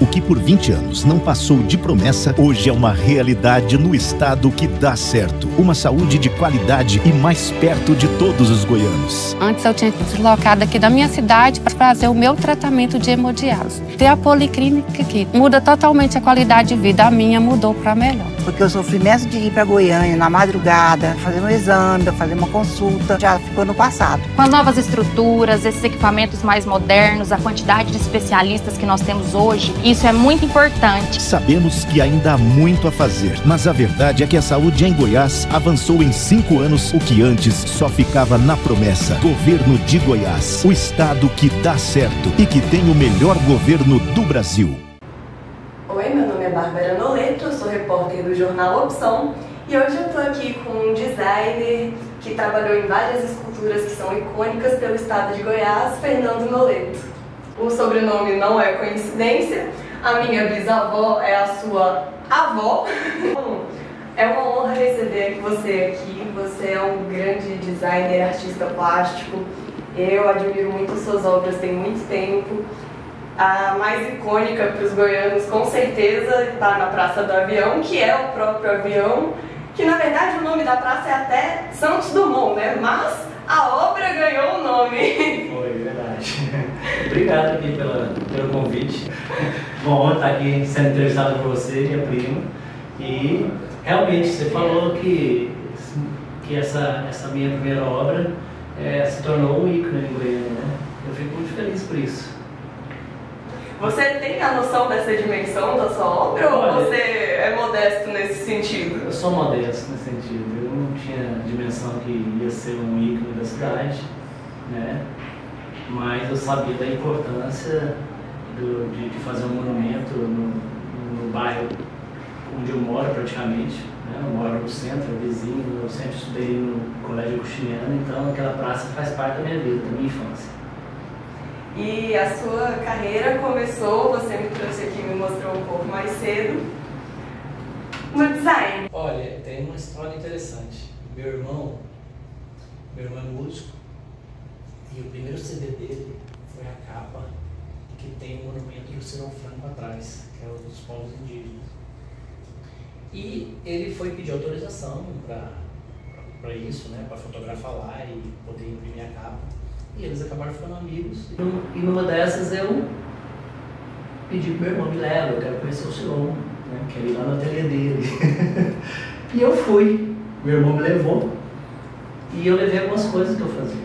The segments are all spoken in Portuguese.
O que por 20 anos não passou de promessa, hoje é uma realidade no estado que dá certo. Uma saúde de qualidade e mais perto de todos os goianos. Antes eu tinha que deslocar daqui da minha cidade para fazer o meu tratamento de hemodiálise. Ter a policlínica aqui muda totalmente a qualidade de vida. A minha mudou para melhor. Porque o sofrimento de ir para Goiânia na madrugada, fazer um exame, fazer uma consulta, já ficou no passado. Com as novas estruturas, esses equipamentos mais modernos, a quantidade de especialistas que nós temos hoje, isso é muito importante. Sabemos que ainda há muito a fazer, mas a verdade é que a saúde em Goiás avançou em 5 anos, o que antes só ficava na promessa. Governo de Goiás, o estado que dá certo e que tem o melhor governo do Brasil. Oi, meu nome é Bárbara Noleto, eu sou repórter do jornal Opção e hoje eu estou aqui com um designer que trabalhou em várias esculturas que são icônicas pelo estado de Goiás, Fernando Noleto. O sobrenome não é coincidência, a minha bisavó é a sua avó. É uma honra receber você aqui, você é um grande designer, artista plástico, eu admiro muito suas obras, tem muito tempo. A mais icônica para os goianos, com certeza, está na Praça do Avião, que é o próprio avião, que na verdade o nome da praça é até Santos Dumont, né? Mas a obra ganhou o nome. Foi, verdade. Obrigado aqui pelo convite. Bom estar aqui sendo entrevistado por você, minha prima. E realmente você falou que essa minha primeira obra se tornou um ícone em Goiânia, né? Eu fico muito feliz por isso. Você tem a noção dessa dimensão da sua obra? Olha, ou você é modesto nesse sentido? Eu sou modesto nesse sentido. Eu não tinha dimensão que ia ser um ícone da cidade, né? Mas eu sabia da importância de fazer um monumento no bairro onde eu moro praticamente. Né? Eu moro no centro, vizinho, eu sempre estudei no Colégio Agostiniano, então aquela praça faz parte da minha vida, da minha infância. E a sua carreira começou, você me trouxe aqui, me mostrou um pouco mais cedo, no design. Olha, tem uma história interessante. Meu irmão é músico e o primeiro CD dele foi a capa que tem o monumento do Cirão Franco atrás, que é o dos povos indígenas. E ele foi pedir autorização para isso, né, para fotografar lá e poder imprimir a capa. E eles acabaram ficando amigos. E numa dessas eu pedi pro meu irmão, me leva, eu quero conhecer o Cirão, né? Quero ir lá no ateliê dele. E eu fui. Meu irmão me levou. E eu levei algumas coisas que eu fazia.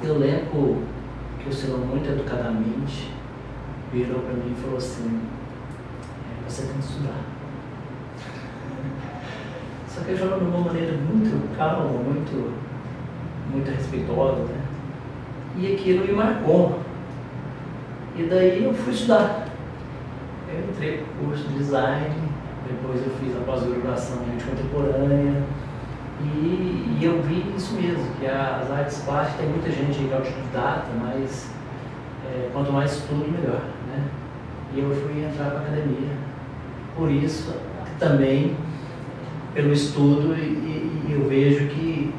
Eu lembro que o Cirão, muito educadamente, virou para mim e falou assim: você tem que estudar. Só que ele falou de uma maneira muito calma, muito respeitosa, né? E aquilo me marcou. E daí eu fui estudar. Eu entrei no curso de design, depois eu fiz a pós-graduação em arte contemporânea e eu vi isso mesmo, que as artes plásticas, tem muita gente aí que é autodidata, mas quanto mais estudo, melhor, né? E eu fui entrar para a academia. Por isso, também, pelo estudo, e eu vejo que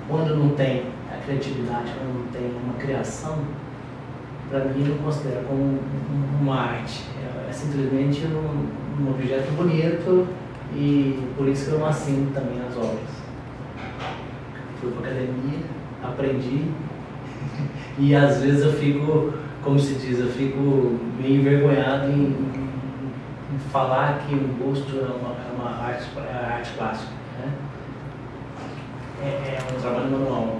quando não tem a criatividade, quando não tem uma criação, para mim eu considero como uma arte. É simplesmente um objeto bonito e por isso que eu não assino também as obras. Fui para a academia, aprendi e às vezes eu fico, como se diz, eu fico meio envergonhado em falar que o busto é uma arte plástica, né? É um trabalho manual.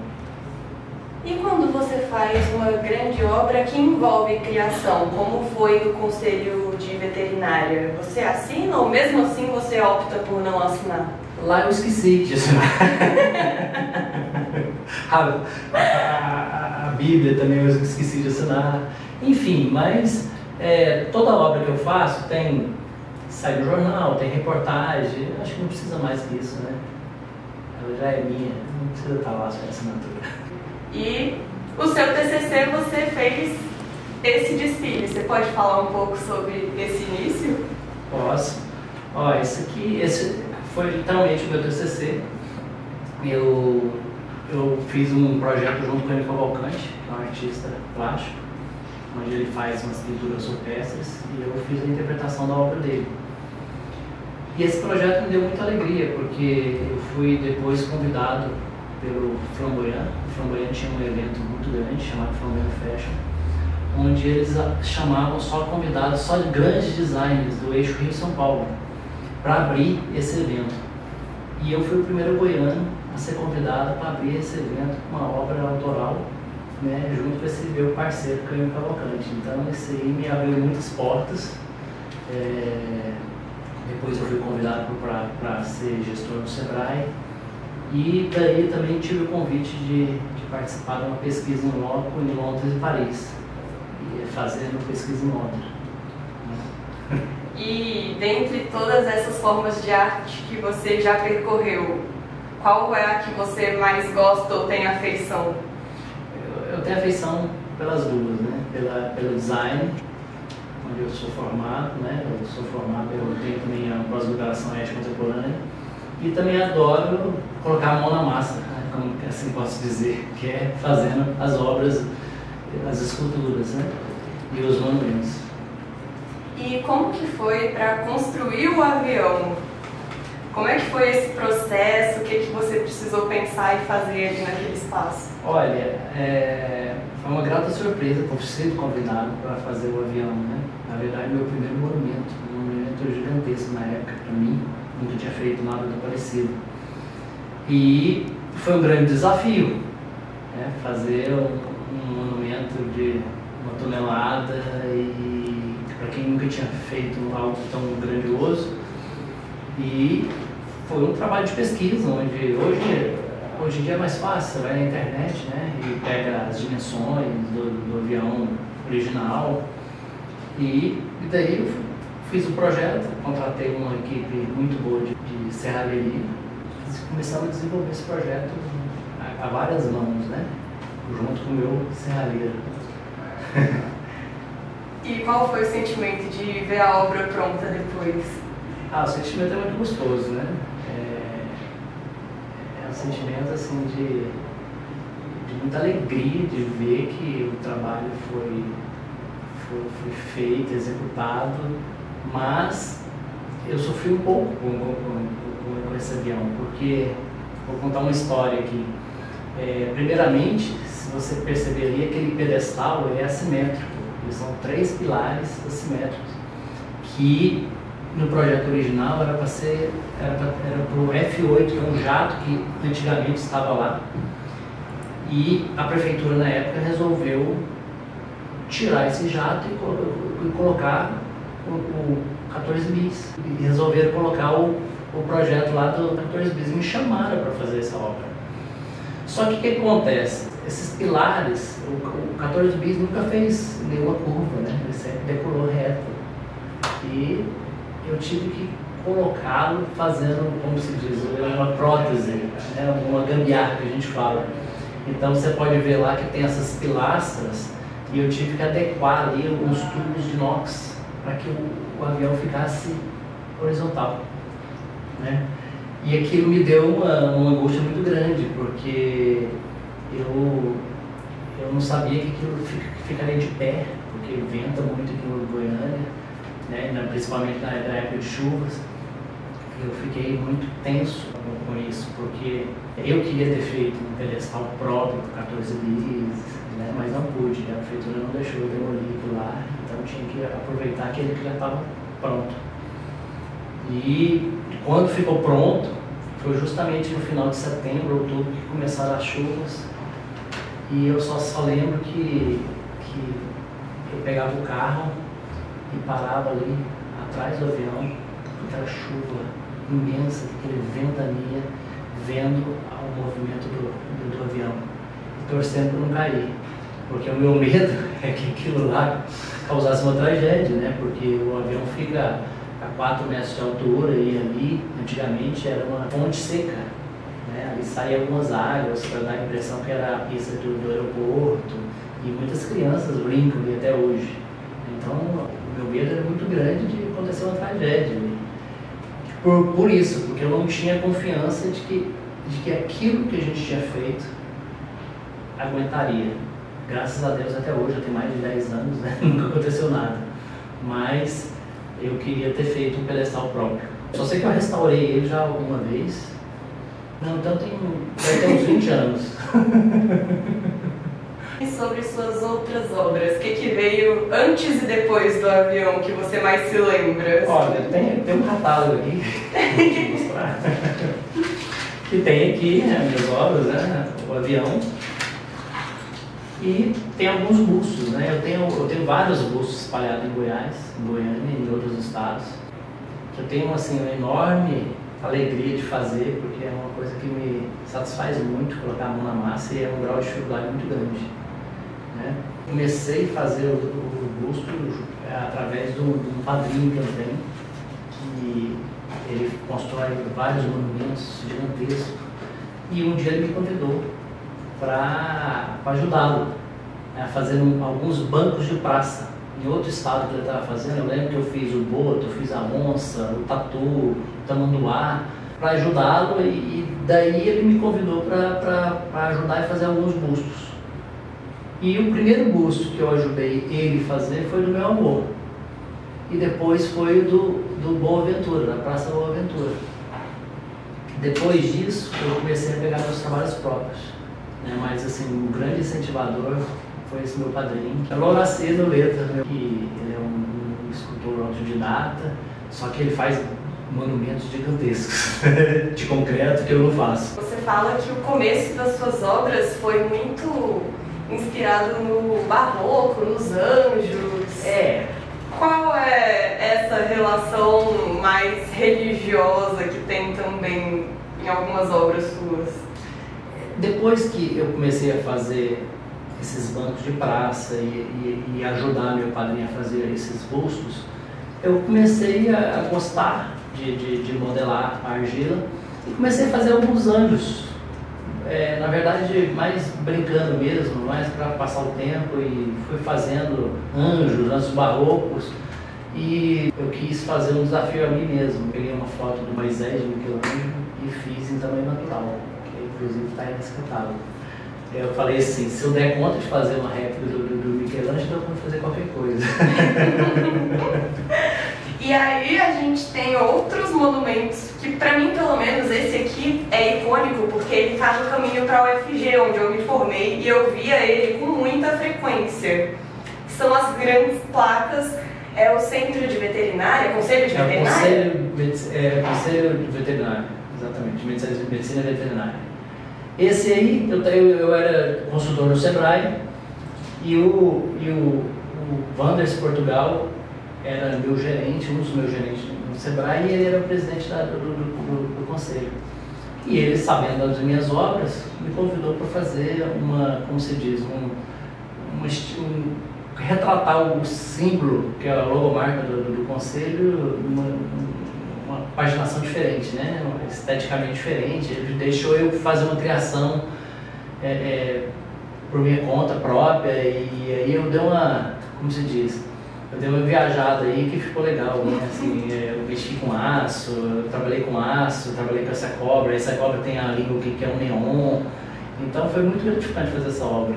E quando você faz uma grande obra que envolve criação, como foi no Conselho de Veterinária, você assina ou mesmo assim você opta por não assinar? Lá eu esqueci de assinar. a Bíblia também eu esqueci de assinar. Enfim, mas toda obra que eu faço sai no jornal, tem reportagem, acho que não precisa mais que isso, né? Ela já é minha, não precisa estar lá sem assinatura. E o seu TCC você fez esse desfile, você pode falar um pouco sobre esse início? Posso. Ó, esse foi literalmente o meu TCC. Eu fiz um projeto junto com a Nicole Cavalcante, que é um artista plástico, onde ele faz umas pinturas rupestres, e eu fiz a interpretação da obra dele. E esse projeto me deu muita alegria, porque eu fui depois convidado pelo Flamboyant. O Flamboyant tinha um evento muito grande chamado Flamboyant Fashion, onde eles chamavam só convidados, só de grandes designers do eixo Rio-São Paulo, para abrir esse evento. E eu fui o primeiro goiano a ser convidado para abrir esse evento com uma obra autoral, né, junto com esse meu parceiro, Cândido Cavalcante. Então isso aí me abriu muitas portas. Depois eu fui convidado para ser gestor do Sebrae, e daí também tive o convite de participar de uma pesquisa em loco em Londres e Paris, e fazendo pesquisa em Londres. E dentre todas essas formas de arte que você já percorreu, qual é a que você mais gosta ou tem afeição? Eu tenho afeição pelas duas, né? Pelo design, onde eu sou formado, né? Eu tenho também a pós-graduação em arte contemporânea, e também adoro colocar a mão na massa, né? Como assim posso dizer, que é fazendo as obras, as esculturas, né? E os monumentos. E como que foi para construir o avião? Como é que foi esse processo? O que você precisou pensar e fazer ali naquele espaço? Olha, foi uma grata surpresa por ser convidado para fazer o avião, né? Na verdade, meu primeiro monumento, um monumento gigantesco na época para mim, nunca tinha feito nada do parecido. E foi um grande desafio, né? Fazer um monumento de 1 tonelada, e para quem nunca tinha feito algo tão grandioso. E foi um trabalho de pesquisa, onde hoje em dia é mais fácil, você vai na internet, né, e pega as dimensões do avião original, e daí eu fiz o projeto, contratei uma equipe muito boa de serralheria, e começamos a desenvolver esse projeto a várias mãos, né, junto com o meu serralheiro. E qual foi o sentimento de ver a obra pronta depois? O sentimento é muito gostoso, né? É um sentimento assim de muita alegria de ver que o trabalho foi feito, executado, mas eu sofri um pouco com esse avião, porque vou contar uma história aqui. Primeiramente, se você perceber ali, aquele pedestal é assimétrico. Eles são 3 pilares assimétricos, que no projeto original era para o F8, que é um jato que antigamente estava lá, e a prefeitura na época resolveu tirar esse jato e colocar o 14 bis, e resolveram colocar o projeto lá do 14 bis, e me chamaram para fazer essa obra. Só que o que acontece? Esses pilares, o 14 bis nunca fez nenhuma curva, né? Ele sempre decolou reto. E eu tive que colocá-lo fazendo, como se diz, uma prótese, né? Uma gambiarra que a gente fala. Então você pode ver lá que tem essas pilastras, e eu tive que adequar ali alguns tubos de inox para que o avião ficasse horizontal, né? E aquilo me deu uma angústia muito grande, porque eu não sabia que aquilo ficaria de pé, porque venta muito aqui no Goiânia, né, principalmente na época de chuvas. Eu fiquei muito tenso com isso, porque eu queria ter feito um pedestal próprio para 14 bis, né, mas não pude, a prefeitura não deixou eu demolir aquilo lá, então eu tinha que aproveitar aquele que já estava pronto. E quando ficou pronto, foi justamente no final de setembro, outubro, que começaram as chuvas. E eu só lembro que eu pegava o carro e parava ali atrás do avião, com aquela chuva imensa, aquele ventania, vendo o movimento do avião e torcendo para não cair. Porque o meu medo é que aquilo lá causasse uma tragédia, né? Porque o avião fica a 4 metros de altura, e ali antigamente era uma fonte seca, né? Ali saíam algumas águas para dar a impressão que era a pista do aeroporto, e muitas crianças brincam ali até hoje. Então o meu medo era muito grande de acontecer uma tragédia ali. Por isso, porque eu não tinha confiança de que aquilo que a gente tinha feito aguentaria. graças a Deus até hoje, já tem mais de 10 anos, né? Nunca aconteceu nada. Mas eu queria ter feito um pedestal próprio. Só sei que eu restaurei ele já alguma vez. Não, então vai ter uns 20 anos. E sobre suas outras obras, o que veio antes e depois do avião que você mais se lembra? Olha, tem um catálogo aqui, vou te mostrar. Que tem aqui as minhas obras, né? O avião. E tem alguns bustos, né? Eu tenho vários bustos espalhados em Goiás, em Goiânia e em outros estados. Eu tenho, assim, uma enorme alegria de fazer, porque é uma coisa que me satisfaz muito, colocar a mão na massa, e é um grau de dificuldade muito grande, né? Comecei a fazer o busto através de um padrinho que eu tenho, que ele constrói vários monumentos gigantescos, e um dia ele me convidou para ajudá-lo a fazer alguns bancos de praça em outro estado que ele estava fazendo. Eu lembro que eu fiz o boto, eu fiz a onça, o tatu, o tamanduá, para ajudá-lo, e daí ele me convidou para ajudar a fazer alguns bustos. E o primeiro busto que eu ajudei ele a fazer foi do meu avô, e depois foi do Boa Ventura, da Praça Boa Ventura. Depois disso eu comecei a pegar meus trabalhos próprios, né? Mas assim, um grande incentivador foi esse meu padrinho, é o Louraci Noleta, né? Que ele é um escultor autodidata, só que ele faz monumentos gigantescos de concreto que eu não faço. Você fala que o começo das suas obras foi muito inspirado no barroco, nos anjos. Qual é essa relação mais religiosa que tem também em algumas obras suas? Depois que eu comecei a fazer esses bancos de praça e ajudar meu padrinho a fazer esses bustos, eu comecei a gostar de modelar a argila e comecei a fazer alguns anjos. Na verdade, mais brincando mesmo, mais para passar o tempo, e fui fazendo anjos barrocos, e eu quis fazer um desafio a mim mesmo. Peguei uma foto do Moisés, de Michelangelo, e fiz em tamanho natural, que inclusive está aí nesse catálogo. Eu falei assim, se eu der conta de fazer uma réplica do Michelangelo, eu vou fazer qualquer coisa. E aí a gente tem outros monumentos que, para mim pelo menos, esse aqui é icônico porque ele está no caminho para a UFG, onde eu me formei, e eu via ele com muita frequência. São as grandes placas, é o Centro de Veterinária, Conselho de Veterinária? Conselho de Veterinária, exatamente, Medicina Veterinária. Esse aí, eu era consultor no Sebrae, e o Wanders Portugal era meu gerente, um dos meus gerentes no Sebrae, e ele era o presidente do conselho. E ele, sabendo das minhas obras, me convidou para fazer como se diz, retratar o símbolo, que é a logomarca do conselho, uma paginação diferente, né? Esteticamente diferente. Ele deixou eu fazer uma criação por minha conta própria, e aí eu dei como se diz, eu dei uma viajada aí que ficou legal, né? Assim, eu mexi com aço, eu trabalhei com aço, trabalhei com essa cobra tem a língua que é um neon, então foi muito gratificante fazer essa obra.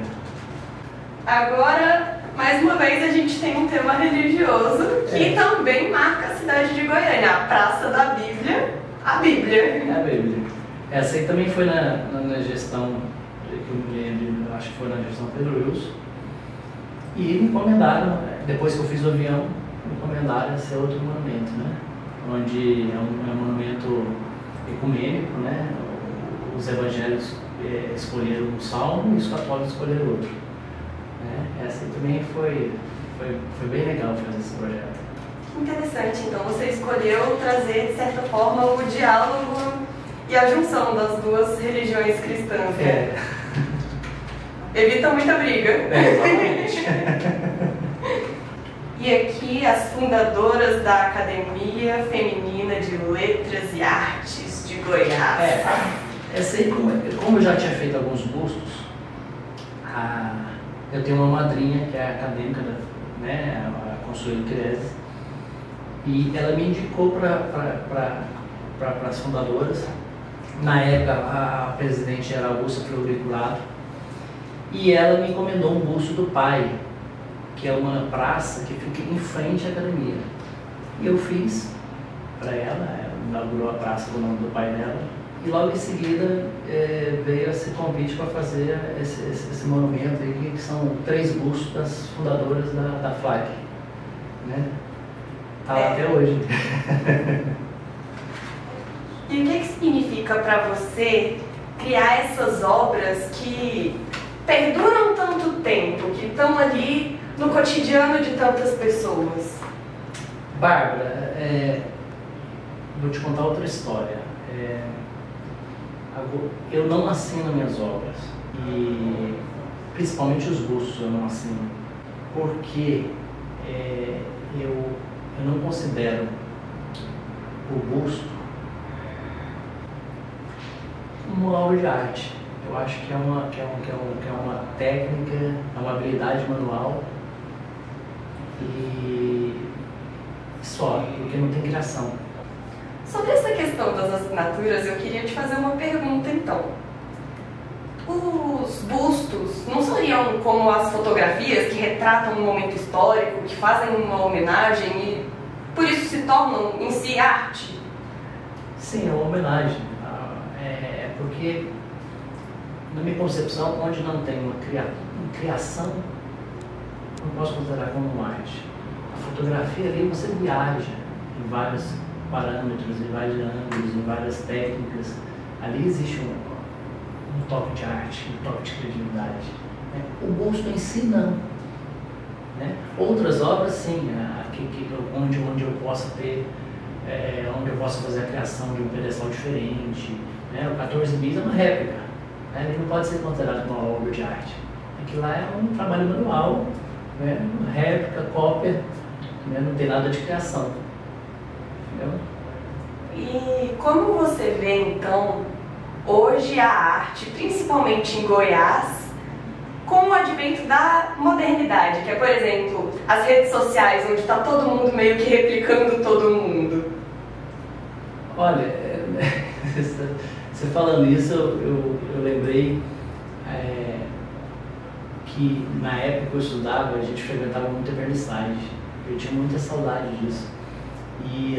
Agora, mais uma vez, a gente tem um tema religioso que também marca a cidade de Goiânia, a Praça da Bíblia, a Bíblia. É a Bíblia. Essa aí também foi na gestão, acho que foi na gestão Pedro Wilson, e me encomendaram, depois que eu fiz o avião, me encomendaram a ser outro monumento, né? Onde é um monumento ecumênico, né? Os evangélicos escolheram um salmo e os católicos escolheram outro. Né? Essa aí também foi bem legal fazer esse projeto. Interessante, então você escolheu trazer, de certa forma, o diálogo e a junção das duas religiões cristãs, né? Evita muita briga. Exatamente. E aqui as fundadoras da Academia Feminina de Letras e Artes de Goiás. Essa aí, como eu já tinha feito alguns bustos, eu tenho uma madrinha que é acadêmica, né, a Consuelo Quirese, e ela me indicou para as fundadoras. Na época, a presidente era Augusta Fleury Curado, E ela me encomendou um busto do pai, que é uma praça que fica em frente à academia. E eu fiz para ela inaugurou a praça com o nome do pai dela. E logo em seguida veio esse convite para fazer esse monumento aí, que são 3 bustos das fundadoras da FLAC. Né? Tá lá até hoje. E o que significa para você criar essas obras que perduram tanto tempo, que estão ali no cotidiano de tantas pessoas? Bárbara, vou te contar outra história. Eu não assino minhas obras, e principalmente os bustos eu não assino, porque eu não considero o busto uma obra de arte. Eu acho que é uma técnica, é uma habilidade manual e só, porque não tem criação. Sobre essa questão das assinaturas, eu queria te fazer uma pergunta então. Os bustos não seriam como as fotografias que retratam um momento histórico, que fazem uma homenagem e por isso se tornam em si arte? Sim, é uma homenagem. Porque, na minha concepção, onde não tem uma criação, não posso considerar como arte. A fotografia ali você viaja em vários parâmetros, em vários ângulos, em várias técnicas. Ali existe um toque de arte, um toque de criatividade. O busto em si não. Né? Outras obras sim, onde eu possa ter, onde eu possa fazer a criação de um pedestal diferente. Né? O 14 bis é uma réplica, né? Ele não pode ser considerado uma obra de arte. Aquilo lá é um trabalho manual, né? Uma réplica, cópia, né? Não tem nada de criação. Entendeu? E como você vê então hoje a arte, principalmente em Goiás, com o advento da modernidade, que é, por exemplo, as redes sociais, onde está todo mundo meio que replicando todo mundo? Olha, você falando isso, eu lembrei que na época que eu estudava, a gente frequentava muito a vernissage. Eu tinha muita saudade disso. E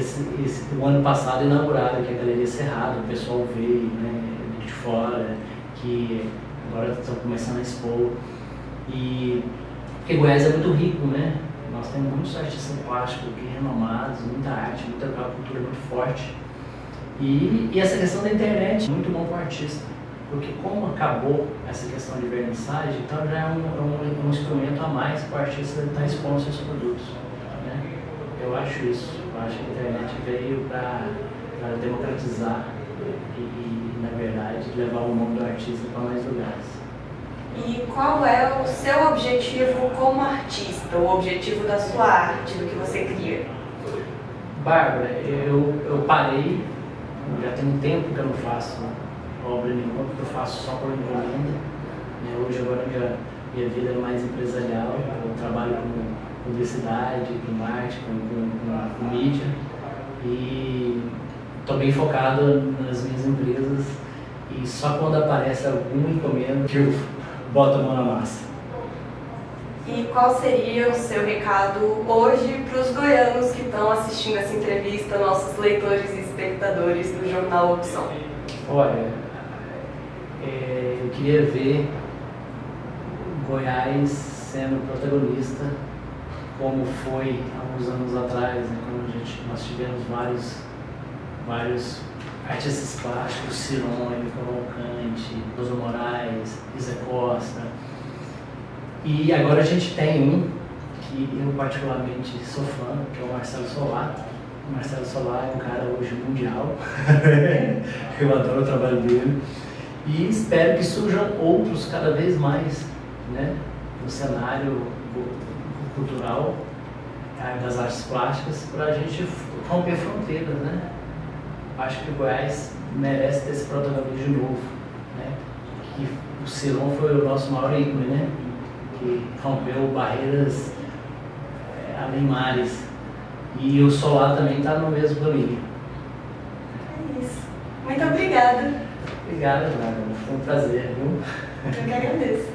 o ano passado inauguraram aqui a Galeria Cerrado, o pessoal veio, né, de fora, que agora estão começando a expor. E porque Goiás é muito rico, né? Nós temos muitos artistas plásticos aqui renomados, muita arte, muita cultura muito forte. E essa questão da internet, muito bom para o artista, porque como acabou essa questão de vernissagem, então já é um instrumento a mais para o artista estar expondo seus produtos. Né? Eu acho isso, eu acho que a internet veio para democratizar e, na verdade, levar o nome do artista para mais lugares. E qual é o seu objetivo como artista, o objetivo da sua arte, do que você cria? Bárbara, eu parei. Já tem um tempo que eu não faço obra nenhuma, porque eu faço só por encomenda. Hoje, agora, minha vida é mais empresarial. Eu trabalho com publicidade, com marketing, com mídia. E estou bem focado nas minhas empresas. E só quando aparece alguma encomenda que eu boto a mão na massa. E qual seria o seu recado hoje para os goianos que estão assistindo essa entrevista, nossos leitores e espectadores do Jornal Opção? Olha, eu queria ver Goiás sendo protagonista, como foi há uns anos atrás, né, quando nós tivemos vários artistas plásticos, Cirone, Cavalcante, Rosa Moraes, Isa Costa. E agora a gente tem um que eu particularmente sou fã, que é o Marcelo Solar. O Marcelo Solar é um cara hoje mundial, eu adoro o trabalho dele. E espero que surjam outros cada vez mais, né, no cenário cultural das artes plásticas, para a gente romper fronteiras, né? Acho que o Goiás merece ter esse protagonismo de novo, né? Que o Cirone foi o nosso maior ícone, né? Que rompeu barreiras além mares. E o Solar também está no mesmo caminho. É isso. Muito obrigada. Obrigado, Bárbara. Foi um prazer, viu? Eu que agradeço.